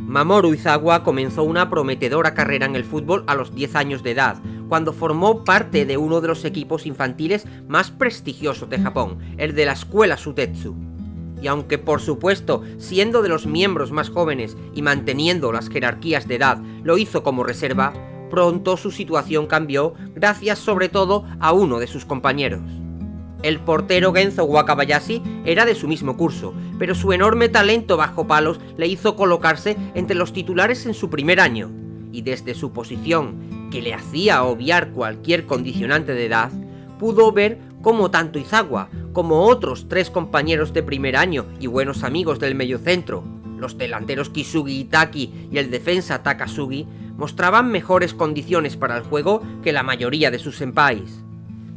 Mamoru Izawa comenzó una prometedora carrera en el fútbol a los 10 años de edad, cuando formó parte de uno de los equipos infantiles más prestigiosos de Japón, el de la escuela Sutetsu. Y aunque por supuesto, siendo de los miembros más jóvenes y manteniendo las jerarquías de edad, lo hizo como reserva, pronto su situación cambió gracias sobre todo a uno de sus compañeros. El portero Genzo Wakabayashi era de su mismo curso, pero su enorme talento bajo palos le hizo colocarse entre los titulares en su primer año, y desde su posición, que le hacía obviar cualquier condicionante de edad, pudo ver cómo tanto Izawa como otros 3 compañeros de primer año y buenos amigos del mediocentro, los delanteros Kisugi Itaki y el defensa Takasugi, mostraban mejores condiciones para el juego que la mayoría de sus senpais.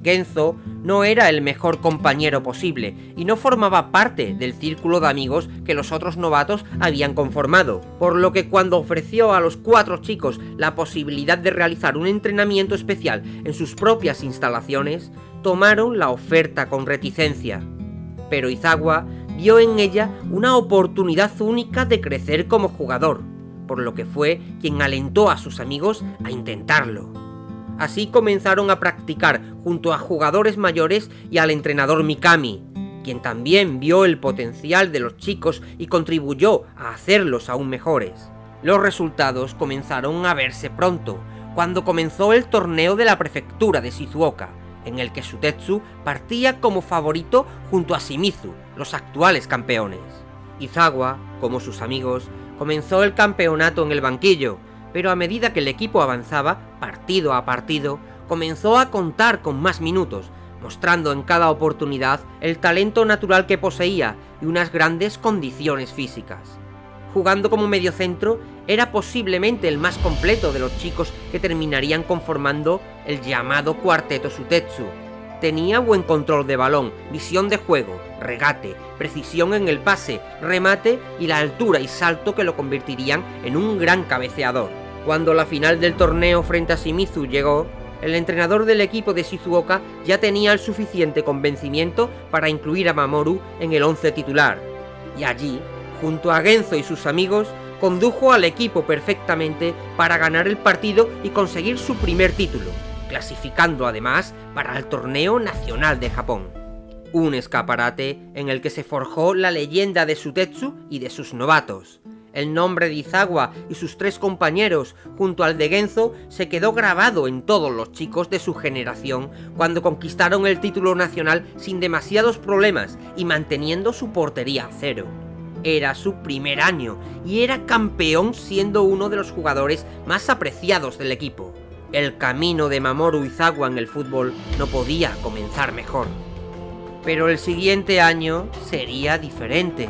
Genzo no era el mejor compañero posible y no formaba parte del círculo de amigos que los otros novatos habían conformado, por lo que cuando ofreció a los 4 chicos la posibilidad de realizar un entrenamiento especial en sus propias instalaciones, tomaron la oferta con reticencia. Pero Izawa vio en ella una oportunidad única de crecer como jugador, por lo que fue quien alentó a sus amigos a intentarlo. Así comenzaron a practicar junto a jugadores mayores y al entrenador Mikami, quien también vio el potencial de los chicos y contribuyó a hacerlos aún mejores. Los resultados comenzaron a verse pronto, cuando comenzó el torneo de la prefectura de Shizuoka, en el que Sutetsu partía como favorito junto a Shimizu, los actuales campeones. Izawa, como sus amigos, comenzó el campeonato en el banquillo, pero a medida que el equipo avanzaba, partido a partido, comenzó a contar con más minutos, mostrando en cada oportunidad el talento natural que poseía y unas grandes condiciones físicas. Jugando como mediocentro, era posiblemente el más completo de los chicos que terminarían conformando el llamado cuarteto Sutetsu. Tenía buen control de balón, visión de juego, regate, precisión en el pase, remate y la altura y salto que lo convertirían en un gran cabeceador. Cuando la final del torneo frente a Shimizu llegó, el entrenador del equipo de Shizuoka ya tenía el suficiente convencimiento para incluir a Mamoru en el 11 titular. Y allí, junto a Genzo y sus amigos, condujo al equipo perfectamente para ganar el partido y conseguir su primer título, clasificando además para el torneo nacional de Japón. Un escaparate en el que se forjó la leyenda de Sutetsu y de sus novatos. El nombre de Izawa y sus 3 compañeros, junto al de Genzo, se quedó grabado en todos los chicos de su generación cuando conquistaron el título nacional sin demasiados problemas y manteniendo su portería a 0. Era su primer año y era campeón siendo uno de los jugadores más apreciados del equipo. El camino de Mamoru Izawa en el fútbol no podía comenzar mejor. Pero el siguiente año sería diferente.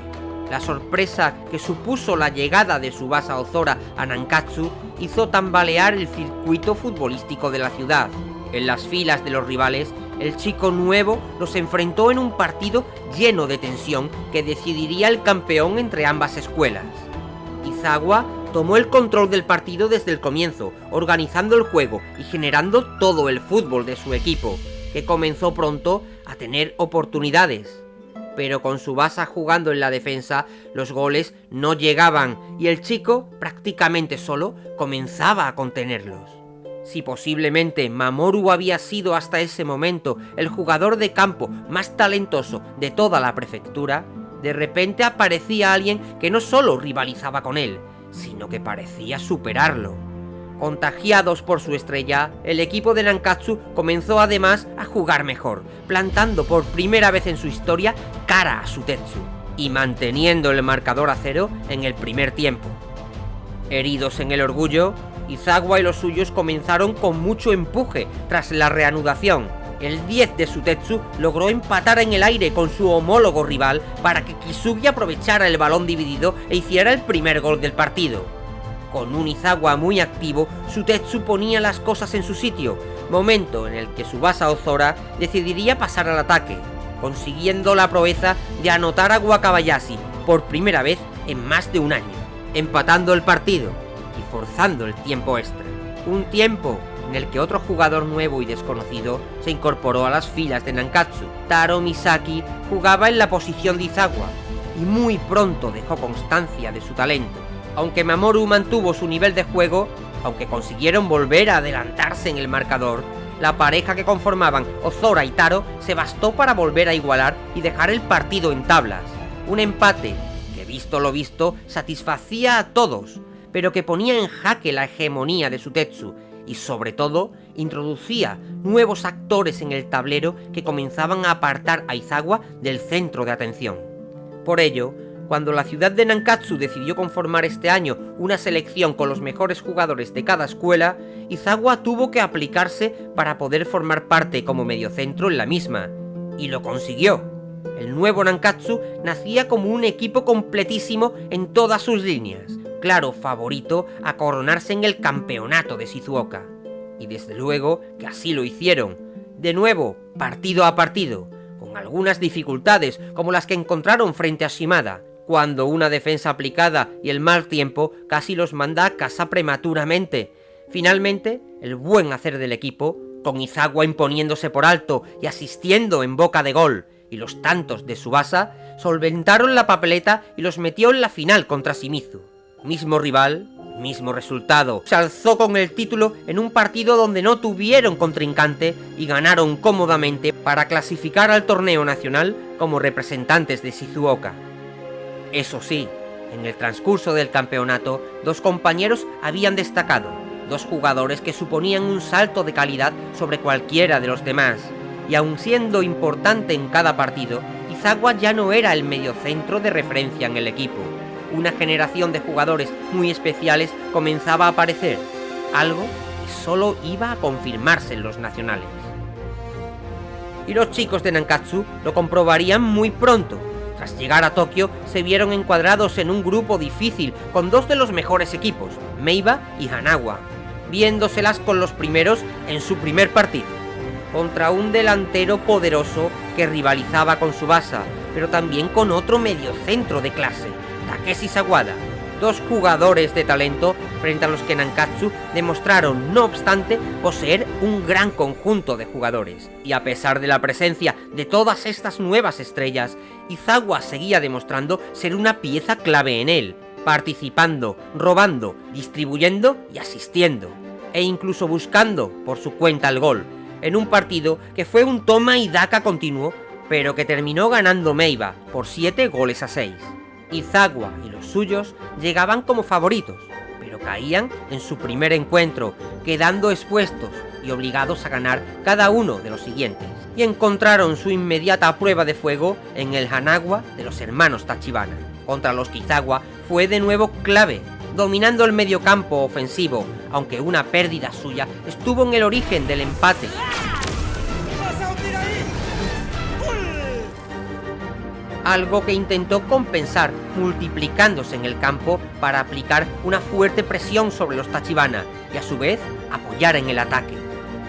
La sorpresa que supuso la llegada de Tsubasa Ozora a Nankatsu hizo tambalear el circuito futbolístico de la ciudad. En las filas de los rivales, el chico nuevo los enfrentó en un partido lleno de tensión que decidiría el campeón entre ambas escuelas. Izawa tomó el control del partido desde el comienzo, organizando el juego y generando todo el fútbol de su equipo, que comenzó pronto a tener oportunidades. Pero con Tsubasa jugando en la defensa, los goles no llegaban y el chico, prácticamente solo, comenzaba a contenerlos. Si posiblemente Mamoru había sido hasta ese momento el jugador de campo más talentoso de toda la prefectura, de repente aparecía alguien que no solo rivalizaba con él, sino que parecía superarlo. Contagiados por su estrella, el equipo de Nankatsu comenzó además a jugar mejor, plantando por primera vez en su historia cara a Sutetsu y manteniendo el marcador a 0 en el primer tiempo. Heridos en el orgullo, Izawa y los suyos comenzaron con mucho empuje tras la reanudación. El 10 de Sutetsu logró empatar en el aire con su homólogo rival para que Kisugi aprovechara el balón dividido e hiciera el primer gol del partido. Con un Izawa muy activo, Sutetsu ponía las cosas en su sitio, momento en el que Tsubasa Ozora decidiría pasar al ataque, consiguiendo la proeza de anotar a Wakabayashi por primera vez en más de un año, empatando el partido y forzando el tiempo extra. Un tiempo en el que otro jugador nuevo y desconocido se incorporó a las filas de Nankatsu. Taro Misaki jugaba en la posición de Izawa y muy pronto dejó constancia de su talento, Aunque Mamoru mantuvo su nivel de juego, aunque consiguieron volver a adelantarse en el marcador, la pareja que conformaban Ozora y Taro se bastó para volver a igualar y dejar el partido en tablas. Un empate que, visto lo visto, satisfacía a todos, pero que ponía en jaque la hegemonía de Sutetsu y, sobre todo, introducía nuevos actores en el tablero que comenzaban a apartar a Izawa del centro de atención. Por ello, cuando la ciudad de Nankatsu decidió conformar este año una selección con los mejores jugadores de cada escuela, Izawa tuvo que aplicarse para poder formar parte como mediocentro en la misma, y lo consiguió. El nuevo Nankatsu nacía como un equipo completísimo en todas sus líneas, claro favorito a coronarse en el campeonato de Shizuoka. Y desde luego que así lo hicieron, de nuevo, partido a partido, con algunas dificultades como las que encontraron frente a Shimada, cuando una defensa aplicada y el mal tiempo casi los manda a casa prematuramente. Finalmente, el buen hacer del equipo, con Izawa imponiéndose por alto y asistiendo en boca de gol, y los tantos de Tsubasa, solventaron la papeleta y los metió en la final contra Shimizu. Mismo rival, mismo resultado. Se alzó con el título en un partido donde no tuvieron contrincante y ganaron cómodamente para clasificar al torneo nacional como representantes de Shizuoka. Eso sí, en el transcurso del campeonato, dos compañeros habían destacado, dos jugadores que suponían un salto de calidad sobre cualquiera de los demás, y aun siendo importante en cada partido, Izawa ya no era el mediocentro de referencia en el equipo. Una generación de jugadores muy especiales comenzaba a aparecer, algo que solo iba a confirmarse en los nacionales. Y los chicos de Nankatsu lo comprobarían muy pronto. Tras llegar a Tokio, se vieron encuadrados en un grupo difícil con dos de los mejores equipos, Meiba y Hanawa, viéndoselas con los primeros en su primer partido, contra un delantero poderoso que rivalizaba con Tsubasa, pero también con otro mediocentro de clase, Takeshi Sawada, dos jugadores de talento frente a los que Nankatsu demostraron, no obstante, poseer un gran conjunto de jugadores. Y a pesar de la presencia de todas estas nuevas estrellas, Izawa seguía demostrando ser una pieza clave en él, participando, robando, distribuyendo y asistiendo, e incluso buscando por su cuenta el gol, en un partido que fue un toma y daca continuo, pero que terminó ganando Meiba por 7-6. Izawa y los suyos llegaban como favoritos, pero caían en su primer encuentro, quedando expuestos y obligados a ganar cada uno de los siguientes, y encontraron su inmediata prueba de fuego en el Hanawa de los hermanos Tachibana, contra los que Izawa fue de nuevo clave, dominando el mediocampo ofensivo, aunque una pérdida suya estuvo en el origen del empate. Algo que intentó compensar multiplicándose en el campo para aplicar una fuerte presión sobre los Tachibana y a su vez apoyar en el ataque,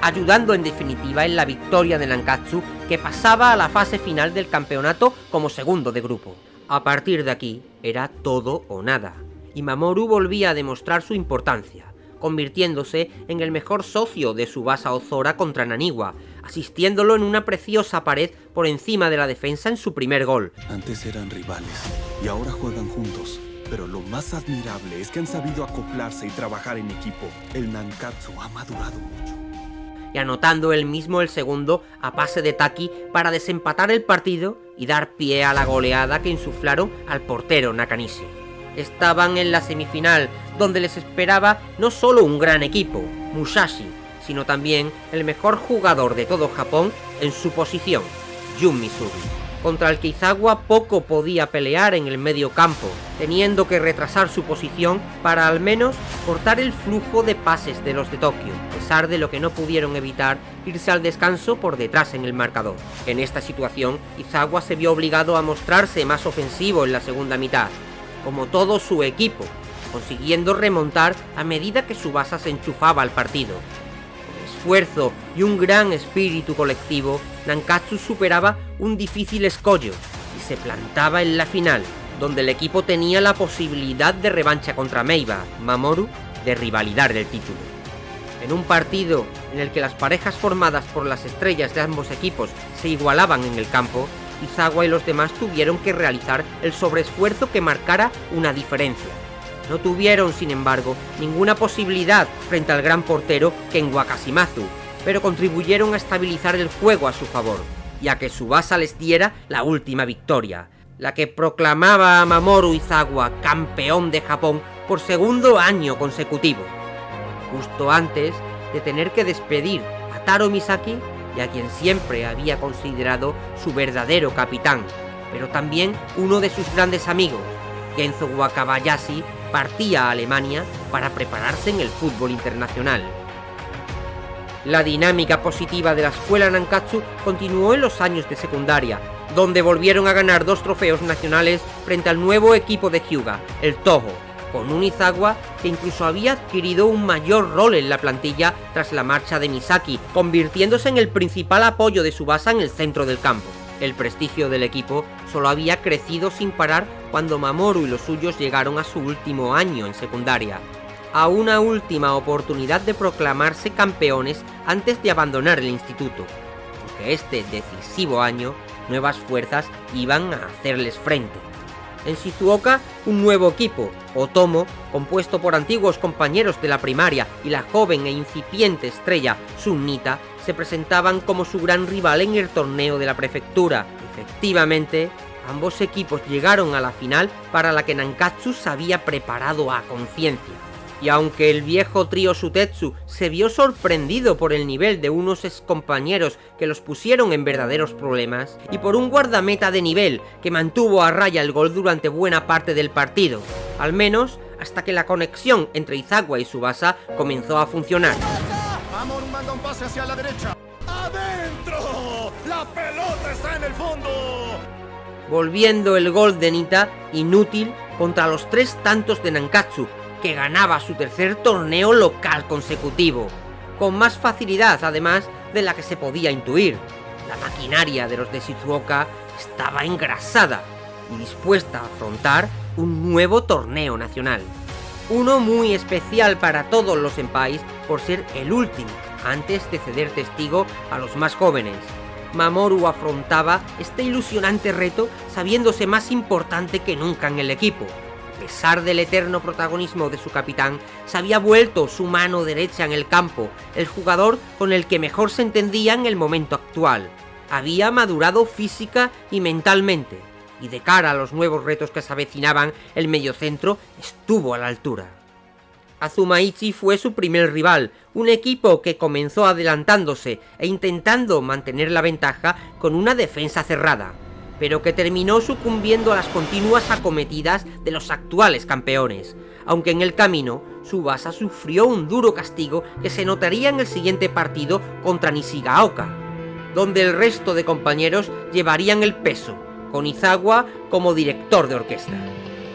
ayudando en definitiva en la victoria de Nankatsu, que pasaba a la fase final del campeonato como segundo de grupo. A partir de aquí era todo o nada, y Mamoru volvía a demostrar su importancia, convirtiéndose en el mejor socio de Tsubasa Ozora contra Naniwa, asistiéndolo en una preciosa pared por encima de la defensa en su primer gol. Antes eran rivales y ahora juegan juntos, pero lo más admirable es que han sabido acoplarse y trabajar en equipo. El Nankatsu ha madurado mucho. Y anotando él mismo el segundo a pase de Taki para desempatar el partido y dar pie a la goleada que insuflaron al portero Nakanishi. Estaban en la semifinal, donde les esperaba no solo un gran equipo, Musashi, sino también el mejor jugador de todo Japón en su posición, Jun Misugi, contra el que Izawa poco podía pelear en el medio campo, teniendo que retrasar su posición para al menos cortar el flujo de pases de los de Tokio, a pesar de lo que no pudieron evitar irse al descanso por detrás en el marcador. En esta situación, Izawa se vio obligado a mostrarse más ofensivo en la segunda mitad, como todo su equipo, consiguiendo remontar a medida que Tsubasa se enchufaba al partido. Con esfuerzo y un gran espíritu colectivo, Nankatsu superaba un difícil escollo y se plantaba en la final, donde el equipo tenía la posibilidad de revancha contra Meiba, Mamoru, de rivalidad del título. En un partido en el que las parejas formadas por las estrellas de ambos equipos se igualaban en el campo, Izawa y los demás tuvieron que realizar el sobreesfuerzo que marcara una diferencia. No tuvieron, sin embargo, ninguna posibilidad frente al gran portero Ken Wakashimazu, pero contribuyeron a estabilizar el juego a su favor, y a que Tsubasa les diera la última victoria, la que proclamaba a Mamoru Izawa campeón de Japón por segundo año consecutivo, justo antes de tener que despedir a Taro Misaki y a quien siempre había considerado su verdadero capitán, pero también uno de sus grandes amigos. Genzo Wakabayashi partía a Alemania para prepararse en el fútbol internacional. La dinámica positiva de la escuela Nankatsu continuó en los años de secundaria, donde volvieron a ganar 2 trofeos nacionales frente al nuevo equipo de Hyuga, el Toho, con un Izawa que incluso había adquirido un mayor rol en la plantilla tras la marcha de Misaki, convirtiéndose en el principal apoyo de Tsubasa en el centro del campo. El prestigio del equipo solo había crecido sin parar cuando Mamoru y los suyos llegaron a su último año en secundaria, a una última oportunidad de proclamarse campeones antes de abandonar el instituto, aunque este decisivo año nuevas fuerzas iban a hacerles frente. En Shizuoka, un nuevo equipo, Otomo, compuesto por antiguos compañeros de la primaria y la joven e incipiente estrella Sunnita, se presentaban como su gran rival en el torneo de la prefectura. Efectivamente, ambos equipos llegaron a la final para la que Nankatsu se había preparado a conciencia. Y aunque el viejo trío Sutetsu se vio sorprendido por el nivel de unos excompañeros que los pusieron en verdaderos problemas, y por un guardameta de nivel que mantuvo a raya el gol durante buena parte del partido, al menos hasta que la conexión entre Izawa y Tsubasa comenzó a funcionar. Mamoru manda un pase hacia la derecha. ¡Adentro! ¡La pelota está en el fondo! Volviendo el gol de Nita inútil contra los 3 tantos de Nankatsu, que ganaba su tercer torneo local consecutivo, con más facilidad además de la que se podía intuir. La maquinaria de los de Shizuoka estaba engrasada y dispuesta a afrontar un nuevo torneo nacional. Uno muy especial para todos los senpais por ser el último, antes de ceder testigo a los más jóvenes. Mamoru afrontaba este ilusionante reto sabiéndose más importante que nunca en el equipo. A pesar del eterno protagonismo de su capitán, se había vuelto su mano derecha en el campo, el jugador con el que mejor se entendía en el momento actual. Había madurado física y mentalmente, y de cara a los nuevos retos que se avecinaban, el mediocentro estuvo a la altura. Azumaichi fue su primer rival, un equipo que comenzó adelantándose e intentando mantener la ventaja con una defensa cerrada, pero que terminó sucumbiendo a las continuas acometidas de los actuales campeones, aunque en el camino Tsubasa sufrió un duro castigo que se notaría en el siguiente partido contra Nishigaoka, donde el resto de compañeros llevarían el peso, con Izawa como director de orquesta,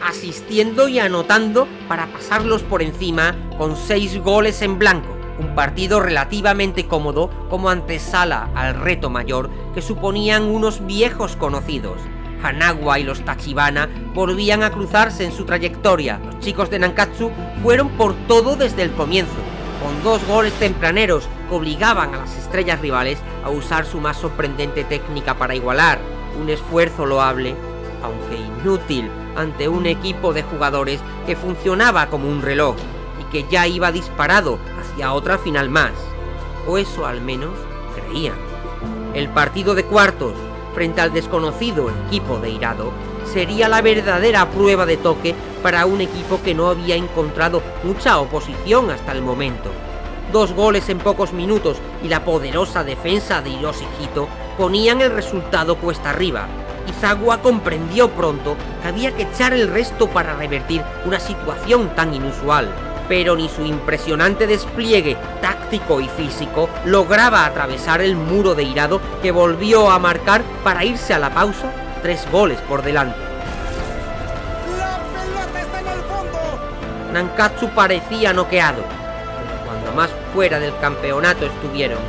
asistiendo y anotando para pasarlos por encima con 6 goles en blanco. Un partido relativamente cómodo como antesala al reto mayor que suponían unos viejos conocidos. Hanawa y los Tachibana volvían a cruzarse en su trayectoria. Los chicos de Nankatsu fueron por todo desde el comienzo, con 2 goles tempraneros que obligaban a las estrellas rivales a usar su más sorprendente técnica para igualar. Un esfuerzo loable, aunque inútil, ante un equipo de jugadores que funcionaba como un reloj y que ya iba disparado hacia otra final más, o eso al menos creían. El partido de cuartos, frente al desconocido equipo de Hirado, sería la verdadera prueba de toque para un equipo que no había encontrado mucha oposición hasta el momento. 2 goles en pocos minutos y la poderosa defensa de Hiroshi Hito ponían el resultado cuesta arriba. Izawa comprendió pronto que había que echar el resto para revertir una situación tan inusual, pero ni su impresionante despliegue táctico y físico lograba atravesar el muro de Hirado, que volvió a marcar para irse a la pausa 3 goles por delante. ¡La pelota está en el fondo! Nankatsu parecía noqueado, pero cuando más fuera del campeonato estuvieron,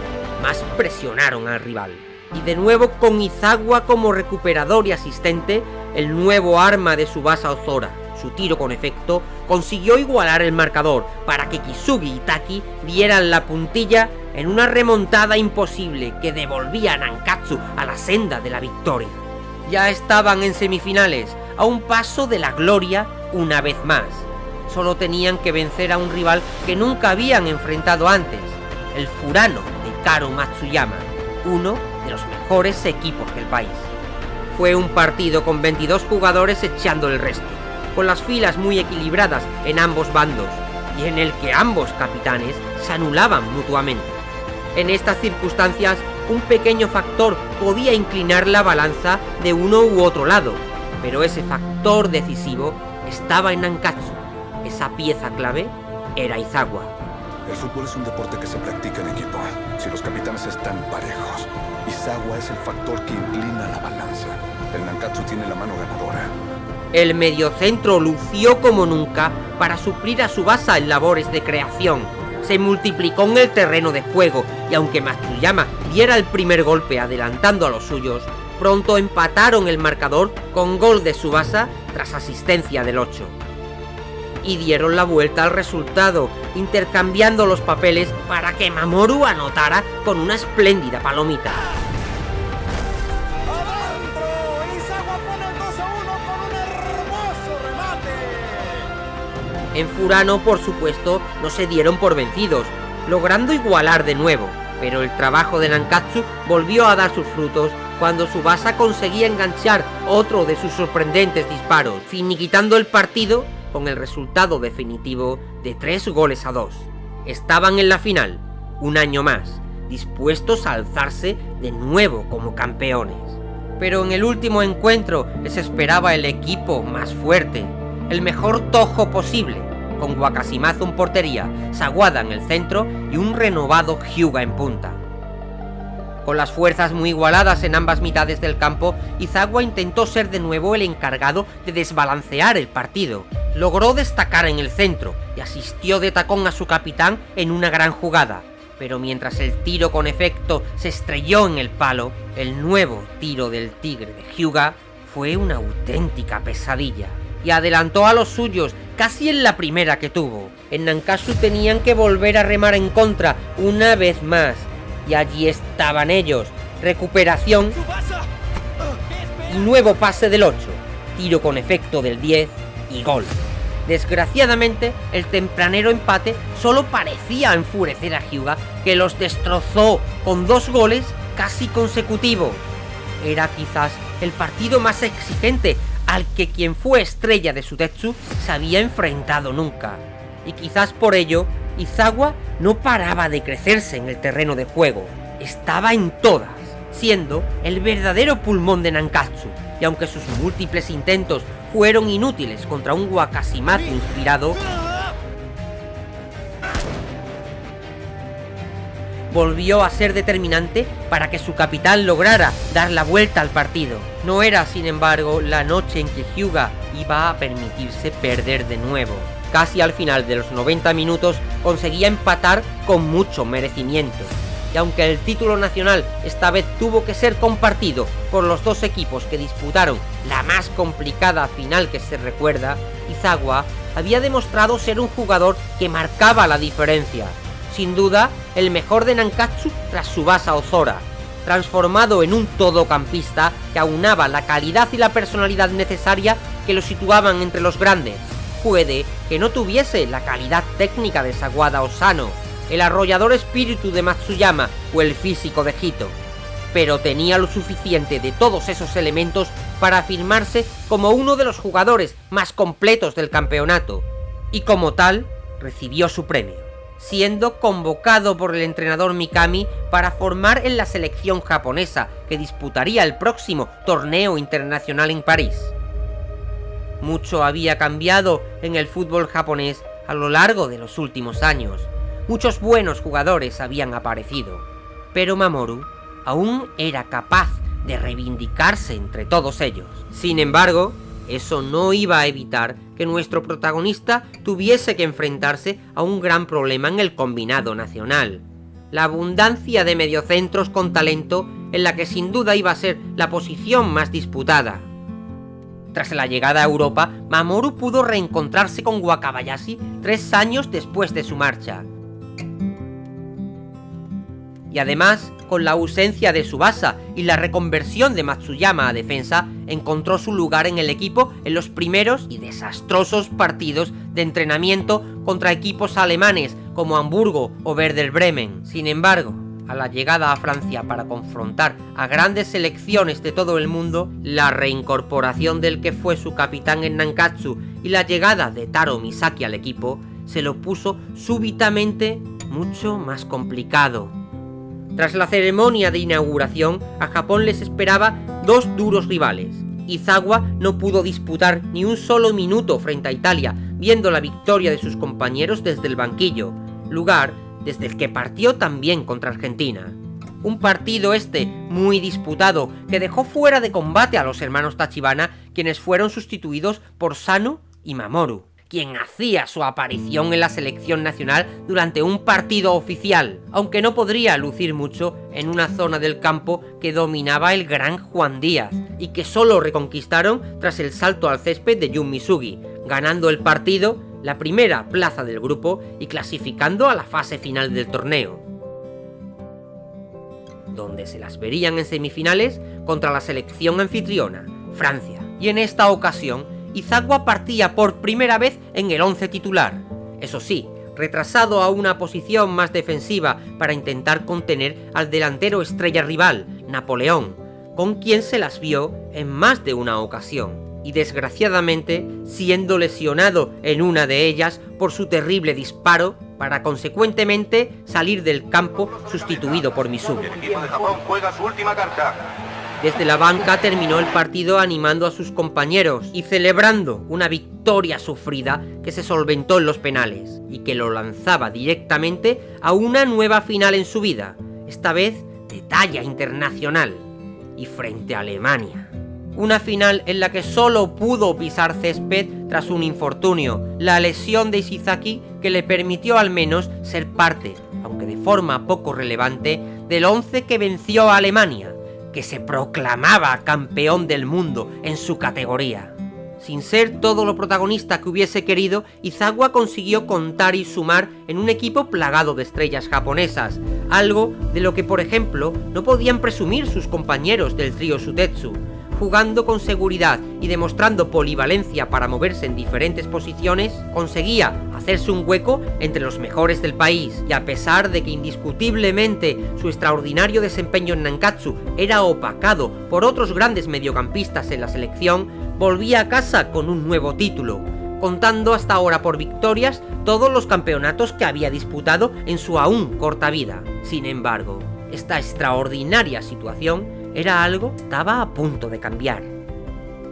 más presionaron al rival. Y de nuevo con Izawa como recuperador y asistente, el nuevo arma de Tsubasa Ozora, su tiro con efecto, consiguió igualar el marcador para que Kisugi y Taki dieran la puntilla en una remontada imposible que devolvía a Nankatsu a la senda de la victoria. Ya estaban en semifinales, a un paso de la gloria una vez más. Solo tenían que vencer a un rival que nunca habían enfrentado antes, el Furano de Karo Matsuyama, uno de los mejores equipos del país. Fue un partido con 22 jugadores echando el resto, con las filas muy equilibradas en ambos bandos, y en el que ambos capitanes se anulaban mutuamente. En estas circunstancias, un pequeño factor podía inclinar la balanza de uno u otro lado, pero ese factor decisivo estaba en Nankatsu. Esa pieza clave era Izawa. El fútbol es un deporte que se practica en equipo. Si los capitanes están parejos, Izawa es el factor que inclina la balanza. El Nankatsu tiene la mano ganadora. El mediocentro lució como nunca para suplir a Tsubasa en labores de creación. Se multiplicó en el terreno de juego y aunque Matsuyama diera el primer golpe adelantando a los suyos, pronto empataron el marcador con gol de Tsubasa tras asistencia del 8. Y dieron la vuelta al resultado, intercambiando los papeles para que Mamoru anotara con una espléndida palomita. En Furano, por supuesto, no se dieron por vencidos, logrando igualar de nuevo, pero el trabajo de Nankatsu volvió a dar sus frutos cuando Tsubasa conseguía enganchar otro de sus sorprendentes disparos, finiquitando el partido con el resultado definitivo de 3-2. Estaban en la final, un año más, dispuestos a alzarse de nuevo como campeones. Pero en el último encuentro les esperaba el equipo más fuerte, el mejor Toho posible, con Wakashimazu en portería, Sawada en el centro y un renovado Hyuga en punta. Con las fuerzas muy igualadas en ambas mitades del campo, Izawa intentó ser de nuevo el encargado de desbalancear el partido. Logró destacar en el centro y asistió de tacón a su capitán en una gran jugada, pero mientras el tiro con efecto se estrelló en el palo, el nuevo tiro del tigre de Hyuga fue una auténtica pesadilla. Y adelantó a los suyos casi en la primera que tuvo. En Nankatsu tenían que volver a remar en contra una vez más. Y allí estaban ellos. Recuperación y nuevo pase del 8. Tiro con efecto del 10 y gol. Desgraciadamente, el tempranero empate solo parecía enfurecer a Hyuga, que los destrozó con 2 goles casi consecutivos. Era quizás el partido más exigente al que quien fue estrella de Sutetsu se había enfrentado nunca, y quizás por ello Izawa no paraba de crecerse en el terreno de juego, estaba en todas, siendo el verdadero pulmón de Nankatsu, y aunque sus múltiples intentos fueron inútiles contra un Wakashimazu inspirado, volvió a ser determinante para que su capitán lograra dar la vuelta al partido. No era, sin embargo, la noche en que Hyuga iba a permitirse perder de nuevo. Casi al final de los 90 minutos conseguía empatar con mucho merecimiento. Y aunque el título nacional esta vez tuvo que ser compartido por los dos equipos que disputaron la más complicada final que se recuerda, Izawa había demostrado ser un jugador que marcaba la diferencia. Sin duda, el mejor de Nankatsu tras Tsubasa Ozora, transformado en un todocampista que aunaba la calidad y la personalidad necesaria que lo situaban entre los grandes. Puede que no tuviese la calidad técnica de Sawada Osano, el arrollador espíritu de Matsuyama o el físico de Hito, pero tenía lo suficiente de todos esos elementos para afirmarse como uno de los jugadores más completos del campeonato, y como tal, recibió su premio, siendo convocado por el entrenador Mikami para formar en la selección japonesa que disputaría el próximo torneo internacional en París. Mucho había cambiado en el fútbol japonés a lo largo de los últimos años. Muchos buenos jugadores habían aparecido, pero Mamoru aún era capaz de reivindicarse entre todos ellos. Sin embargo, eso no iba a evitar que nuestro protagonista tuviese que enfrentarse a un gran problema en el combinado nacional: la abundancia de mediocentros con talento, en la que sin duda iba a ser la posición más disputada. Tras la llegada a Europa, Mamoru pudo reencontrarse con Wakabayashi 3 años después de su marcha. Y además Con la ausencia de Tsubasa y la reconversión de Matsuyama a defensa, encontró su lugar en el equipo en los primeros y desastrosos partidos de entrenamiento contra equipos alemanes como Hamburgo o Werder Bremen. Sin embargo, a la llegada a Francia para confrontar a grandes selecciones de todo el mundo, la reincorporación del que fue su capitán en Nankatsu y la llegada de Taro Misaki al equipo se lo puso súbitamente mucho más complicado. Tras la ceremonia de inauguración, a Japón les esperaba dos duros rivales. Izawa no pudo disputar ni un solo minuto frente a Italia, viendo la victoria de sus compañeros desde el banquillo, lugar desde el que partió también contra Argentina. Un partido muy disputado que dejó fuera de combate a los hermanos Tachibana, quienes fueron sustituidos por Sano y Mamoru, quien hacía su aparición en la selección nacional durante un partido oficial, aunque no podría lucir mucho en una zona del campo que dominaba el gran Juan Díaz, y que solo reconquistaron tras el salto al césped de Jun Misugi, ganando el partido, la primera plaza del grupo y clasificando a la fase final del torneo, donde se las verían en semifinales contra la selección anfitriona, Francia. Y en esta ocasión, Izawa partía por primera vez en el 11 titular, eso sí, retrasado a una posición más defensiva para intentar contener al delantero estrella rival, Napoleón, con quien se las vio en más de una ocasión, y desgraciadamente siendo lesionado en una de ellas por su terrible disparo, para consecuentemente salir del campo sustituido por Misugi. El equipo de Japón juega su última carta. Desde la banca terminó el partido animando a sus compañeros y celebrando una victoria sufrida que se solventó en los penales y que lo lanzaba directamente a una nueva final en su vida, esta vez de talla internacional y frente a Alemania. Una final en la que solo pudo pisar césped tras un infortunio, la lesión de Ishizaki, que le permitió al menos ser parte, aunque de forma poco relevante, del 11 que venció a Alemania, que se proclamaba campeón del mundo en su categoría. Sin ser todo lo protagonista que hubiese querido, Izawa consiguió contar y sumar en un equipo plagado de estrellas japonesas, algo de lo que, por ejemplo, no podían presumir sus compañeros del trío Sutetsu. Jugando con seguridad y demostrando polivalencia para moverse en diferentes posiciones, conseguía hacerse un hueco entre los mejores del país, y a pesar de que indiscutiblemente su extraordinario desempeño en Nankatsu era opacado por otros grandes mediocampistas en la selección, volvía a casa con un nuevo título, contando hasta ahora por victorias todos los campeonatos que había disputado en su aún corta vida. Sin embargo, esta extraordinaria situación era algo que estaba a punto de cambiar.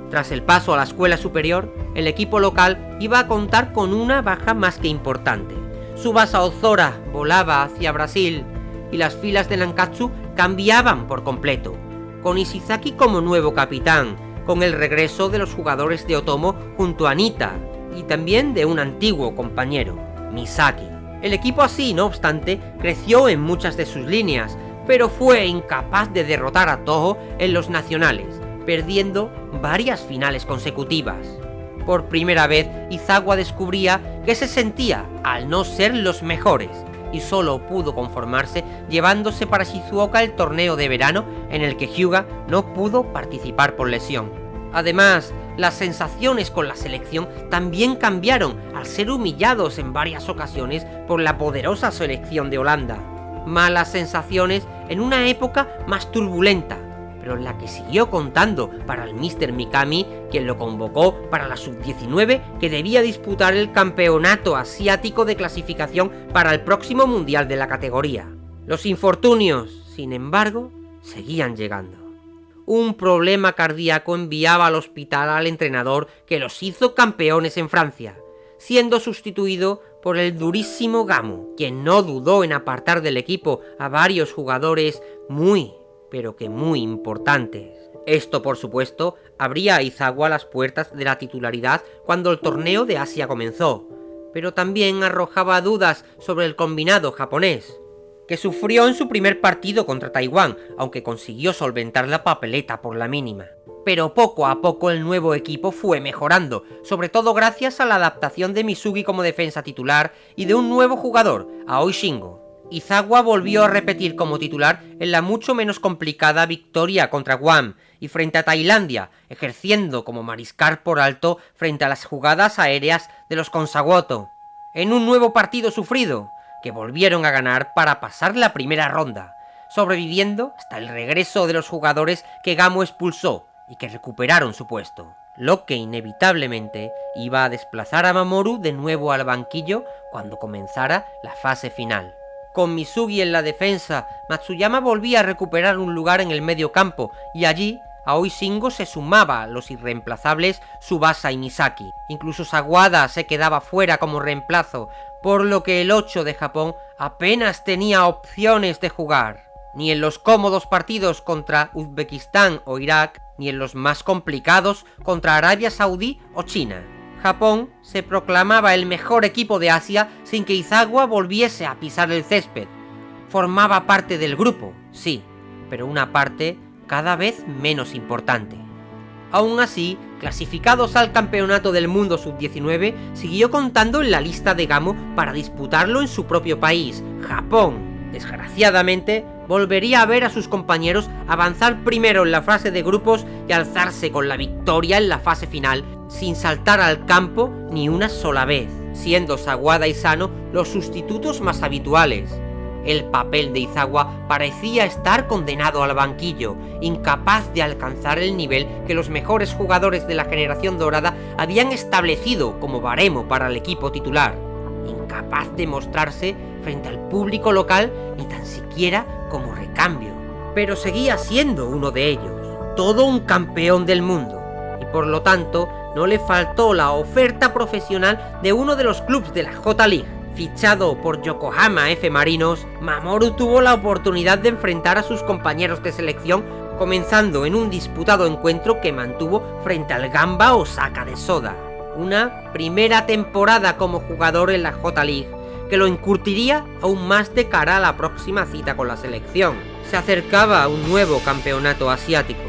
Tras el paso a la escuela superior, el equipo local iba a contar con una baja más que importante. Tsubasa Ozora volaba hacia Brasil y las filas de Nankatsu cambiaban por completo, con Ishizaki como nuevo capitán, con el regreso de los jugadores de Otomo junto a Anita y también de un antiguo compañero, Misaki. El equipo así, no obstante, creció en muchas de sus líneas, pero fue incapaz de derrotar a Toho en los nacionales, perdiendo varias finales consecutivas. Por primera vez, Izawa descubría que se sentía al no ser los mejores, y solo pudo conformarse llevándose para Shizuoka el torneo de verano en el que Hyuga no pudo participar por lesión. Además, las sensaciones con la selección también cambiaron al ser humillados en varias ocasiones por la poderosa selección de Holanda. Malas sensaciones en una época más turbulenta, pero en la que siguió contando para el Mr. Mikami, quien lo convocó para la sub-19 que debía disputar el campeonato asiático de clasificación para el próximo mundial de la categoría. Los infortunios, sin embargo, seguían llegando. Un problema cardíaco enviaba al hospital al entrenador que los hizo campeones en Francia, siendo sustituido por el durísimo Gamo, quien no dudó en apartar del equipo a varios jugadores muy, pero que muy importantes. Esto, por supuesto, abría a Izawa las puertas de la titularidad cuando el torneo de Asia comenzó, pero también arrojaba dudas sobre el combinado japonés, que sufrió en su primer partido contra Taiwán, aunque consiguió solventar la papeleta por la mínima. Pero poco a poco el nuevo equipo fue mejorando, sobre todo gracias a la adaptación de Misugi como defensa titular y de un nuevo jugador, Aoi Shingo. Izawa volvió a repetir como titular en la mucho menos complicada victoria contra Guam y frente a Tailandia, ejerciendo como mariscal por alto frente a las jugadas aéreas de los Konsawoto, en un nuevo partido sufrido, que volvieron a ganar para pasar la primera ronda, sobreviviendo hasta el regreso de los jugadores que Gamo expulsó y que recuperaron su puesto, lo que inevitablemente iba a desplazar a Mamoru de nuevo al banquillo cuando comenzara la fase final. Con Misugi en la defensa, Matsuyama volvía a recuperar un lugar en el medio campo y allí Aoi Shingo se sumaba a los irreemplazables Tsubasa y Misaki. Incluso Sawada se quedaba fuera como reemplazo, por lo que el 8 de Japón apenas tenía opciones de jugar. Ni en los cómodos partidos contra Uzbekistán o Irak, ni en los más complicados contra Arabia Saudí o China. Japón se proclamaba el mejor equipo de Asia sin que Izawa volviese a pisar el césped. Formaba parte del grupo, sí, pero una parte cada vez menos importante. Aún así, clasificados al Campeonato del Mundo Sub-19, siguió contando en la lista de Gamo para disputarlo en su propio país, Japón. Desgraciadamente, volvería a ver a sus compañeros avanzar primero en la fase de grupos y alzarse con la victoria en la fase final, sin saltar al campo ni una sola vez, siendo Sawada y Sano los sustitutos más habituales. El papel de Izawa parecía estar condenado al banquillo, incapaz de alcanzar el nivel que los mejores jugadores de la generación dorada habían establecido como baremo para el equipo titular, incapaz de mostrarse frente al público local ni tan siquiera como recambio. Pero seguía siendo uno de ellos, todo un campeón del mundo, y por lo tanto no le faltó la oferta profesional de uno de los clubes de la J-League. Fichado por Yokohama F. Marinos, Mamoru tuvo la oportunidad de enfrentar a sus compañeros de selección, comenzando en un disputado encuentro que mantuvo frente al Gamba Osaka de Soda. Una primera temporada como jugador en la J-League, que lo encurtiría aún más de cara a la próxima cita con la selección. Se acercaba a un nuevo campeonato asiático,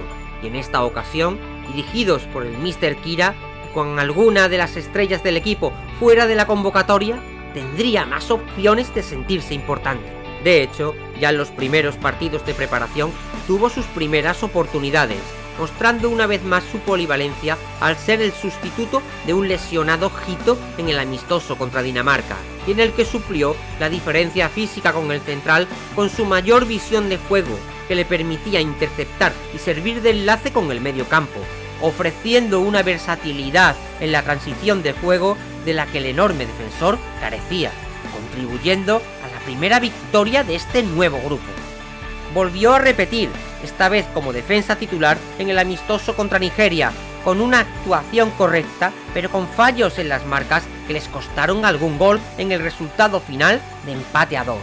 y en esta ocasión, dirigidos por el Mr. Kira, y con alguna de las estrellas del equipo fuera de la convocatoria, tendría más opciones de sentirse importante. De hecho, ya en los primeros partidos de preparación tuvo sus primeras oportunidades, mostrando una vez más su polivalencia al ser el sustituto de un lesionado Hito en el amistoso contra Dinamarca, y en el que suplió la diferencia física con el central con su mayor visión de juego, que le permitía interceptar y servir de enlace con el medio campo, ofreciendo una versatilidad en la transición de juego de la que el enorme defensor carecía, contribuyendo a la primera victoria de este nuevo grupo. Volvió a repetir, esta vez como defensa titular en el amistoso contra Nigeria, con una actuación correcta, pero con fallos en las marcas que les costaron algún gol en el resultado final de empate a 2.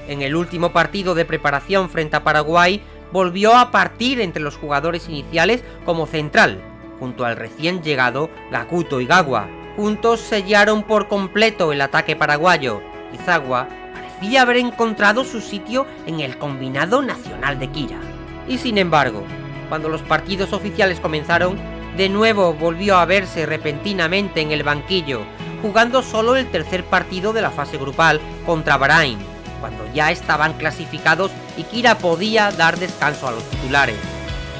En el último partido de preparación frente a Paraguay, volvió a partir entre los jugadores iniciales como central, junto al recién llegado Gakuto Igawa. Juntos sellaron por completo el ataque paraguayo. Izawa parecía haber encontrado su sitio en el combinado nacional de Kira. Y sin embargo, cuando los partidos oficiales comenzaron, de nuevo volvió a verse repentinamente en el banquillo, jugando solo el tercer partido de la fase grupal contra Bahrain, cuando ya estaban clasificados y Kira podía dar descanso a los titulares.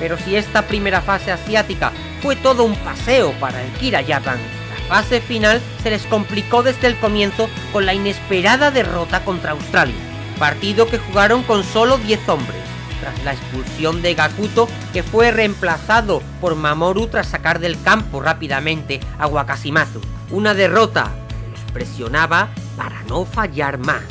Pero si esta primera fase asiática fue todo un paseo para el Kira Japan, la fase final se les complicó desde el comienzo con la inesperada derrota contra Australia, partido que jugaron con solo 10 hombres, tras la expulsión de Gakuto, que fue reemplazado por Mamoru tras sacar del campo rápidamente a Wakashimazu. Una derrota que los presionaba para no fallar más.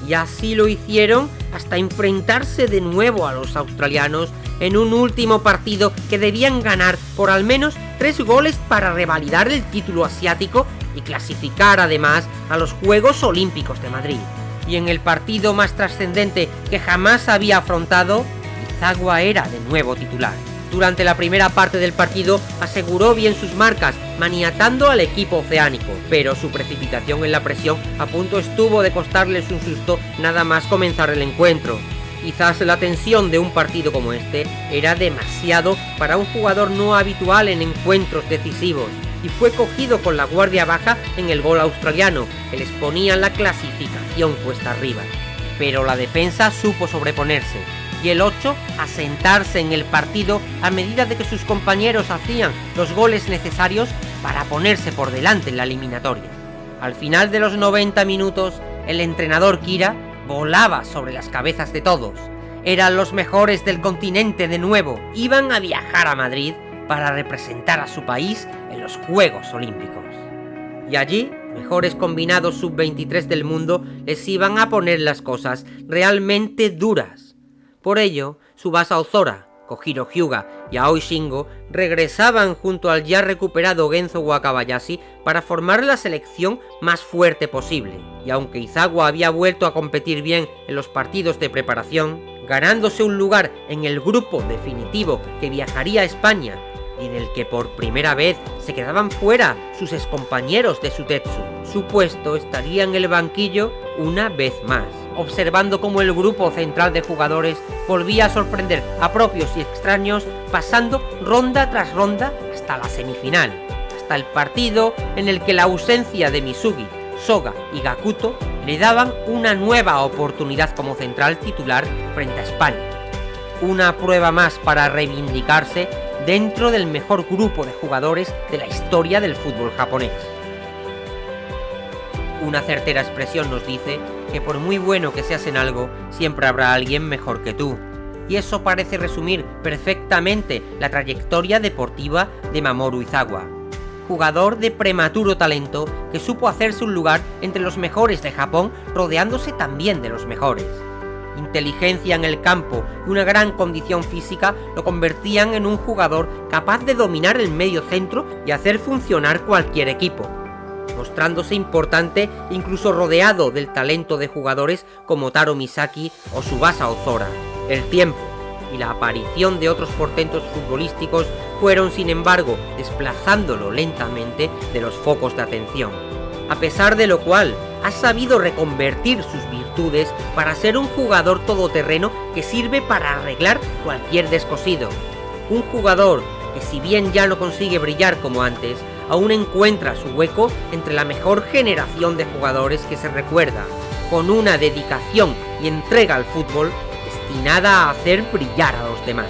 Y así lo hicieron hasta enfrentarse de nuevo a los australianos en un último partido que debían ganar por al menos 3 goles para revalidar el título asiático y clasificar además a los Juegos Olímpicos de Madrid. Y en el partido más trascendente que jamás había afrontado, Izawa era de nuevo titular. Durante la primera parte del partido aseguró bien sus marcas, maniatando al equipo oceánico, pero su precipitación en la presión a punto estuvo de costarles un susto nada más comenzar el encuentro. Quizás la tensión de un partido como este era demasiado para un jugador no habitual en encuentros decisivos, y fue cogido con la guardia baja en el gol australiano, que les ponía la clasificación cuesta arriba. pero la defensa supo sobreponerse, y el 8 asentarse en el partido a medida de que sus compañeros hacían los goles necesarios para ponerse por delante en la eliminatoria. Al final de los 90 minutos, el entrenador Kira volaba sobre las cabezas de todos. Eran los mejores del continente de nuevo. Iban a viajar a Madrid para representar a su país en los Juegos Olímpicos. Y allí, mejores combinados sub-23 del mundo les iban a poner las cosas realmente duras. Por ello, Tsubasa Ozora, Kojiro Hyuga y Aoi Shingo regresaban junto al ya recuperado Genzo Wakabayashi para formar la selección más fuerte posible. Y aunque Izawa había vuelto a competir bien en los partidos de preparación, ganándose un lugar en el grupo definitivo que viajaría a España y en el que por primera vez se quedaban fuera sus excompañeros de Sutetsu, su puesto estaría en el banquillo una vez más, observando cómo el grupo central de jugadores volvía a sorprender a propios y extraños, pasando ronda tras ronda hasta la semifinal, hasta el partido en el que la ausencia de Misugi, Soga y Gakuto le daban una nueva oportunidad como central titular frente a España. Una prueba más para reivindicarse dentro del mejor grupo de jugadores de la historia del fútbol japonés. Una certera expresión nos dice que por muy bueno que seas en algo, siempre habrá alguien mejor que tú. Y eso parece resumir perfectamente la trayectoria deportiva de Mamoru Izawa. Jugador de prematuro talento que supo hacerse un lugar entre los mejores de Japón, rodeándose también de los mejores. Inteligencia en el campo y una gran condición física lo convertían en un jugador capaz de dominar el medio centro y hacer funcionar cualquier equipo, mostrándose importante incluso rodeado del talento de jugadores como Taro Misaki o Tsubasa Ozora. El tiempo y la aparición de otros portentos futbolísticos fueron, sin embargo, desplazándolo lentamente de los focos de atención, a pesar de lo cual ha sabido reconvertir sus virtudes para ser un jugador todoterreno que sirve para arreglar cualquier descosido. Un jugador que, si bien ya no consigue brillar como antes, aún encuentra su hueco entre la mejor generación de jugadores que se recuerda, con una dedicación y entrega al fútbol destinada a hacer brillar a los demás.